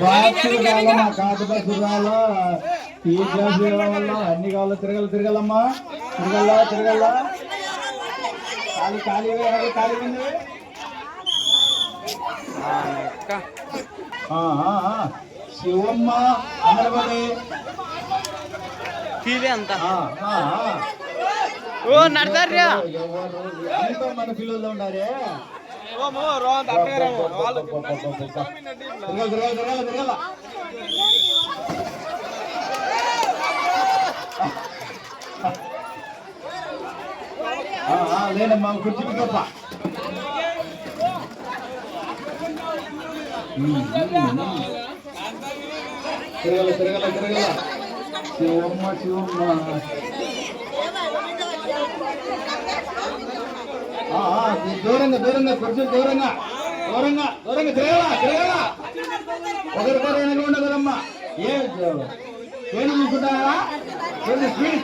బాక్సులు కావాలమ్మా, కాటు బస్సు కావాలా, టీ గ్లాస్ కావాలా, అన్ని కావాలా. తిరగలమ్మా, తిరగల్లా ఖాళీ ఉంది. శివమ్మ అమరబడి అంత ఓ నడతారా ఎంతో మన పిల్లలు ఉండారే. తిరగల లేదమ్మా, కుర్చీ పికప్ప. తిరగల శివమ్మ దూరంగా కొంచెం దూరంగా తిరగల. ఒకరికొర ఉండదు కదమ్మా. ఏం చూసుకుంటారా? స్పీడ్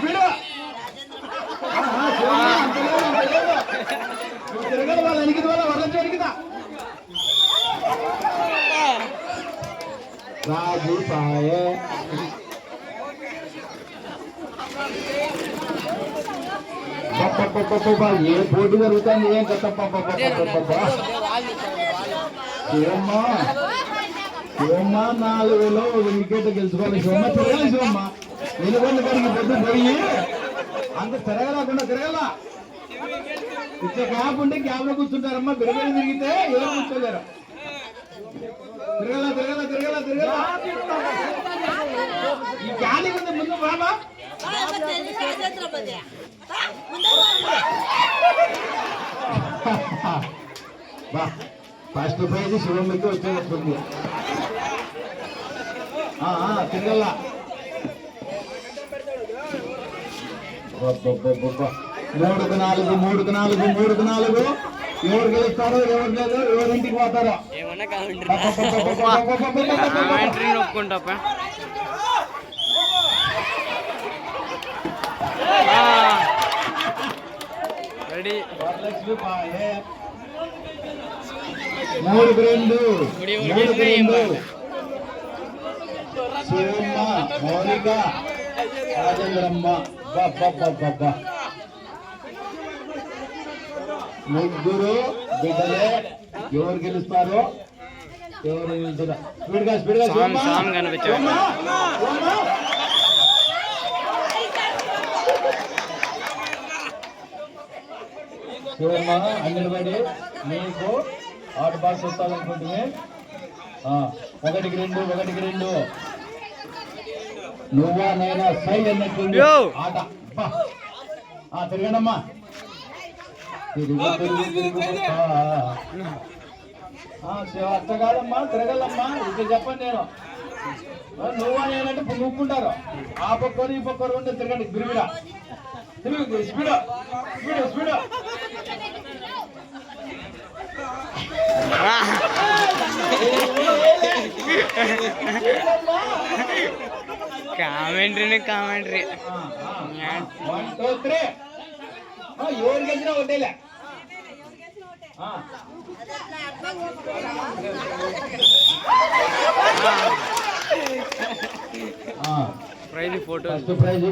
తిరగల. వాళ్ళు ఎనికిది వల్ల వరలంటే ఎనికిదా రాజు పాయే ఏ పోటీ జరుగుతుంది? ఏం కథ శివమ్మ 4లో వికెట్ గెలుచుకోవాలి. శివమ్మ తిరగాలి. శివమ్మ నిలబడి కడిగి పొద్దు పోయి అంత తిరగల. ఇచ్చే గ్యాప్ ఉంటే గ్యాప్ లో కూర్చుంటారమ్మా. బిరబడి తిరిగితే ఎవరు కూర్చోలేరు. తిరగల. ఈ గాలి ఉంది ముందు బాబా. First prize శివమ్మకి వచ్చేటట్టుంది. తిరగల. మూడుకు నాలుగు. ఎవరు గెలుస్తారో ఎవరు లేదు, ఎవరింటికి పోతారో నొక్కుంటా. రెడీ 3-2 శివమ్మ, మౌలిక, రాజేంద్రమ్మ. ముగ్గురు బిడ్డలే. ఎవరు గెలుస్తారో ఎవరు నిలుచుదా. స్పీడ్గా శివమ్మ అంగన్వాడి నీకు ఆట బాక్స్ వస్తాదనుకుంటుంది. 1-2 నువ్వా నైనా సై అన్నట్టుంది ఆట. తిరగనమ్మా. అత్త కాదమ్మా, తిరగలమ్మా. ఇక్కడ చెప్పండి. నేను నువ్వా నేనంటే నూక్కుంటారు. ఆ పక్కరు ఈ పక్కరు ఉంటే తిరగండి. బిరివిడా స్పీడ్. కామెంటరీ 1 2 3 ఎవరు గెలిచినా ఒకటేలే. Praise photo praise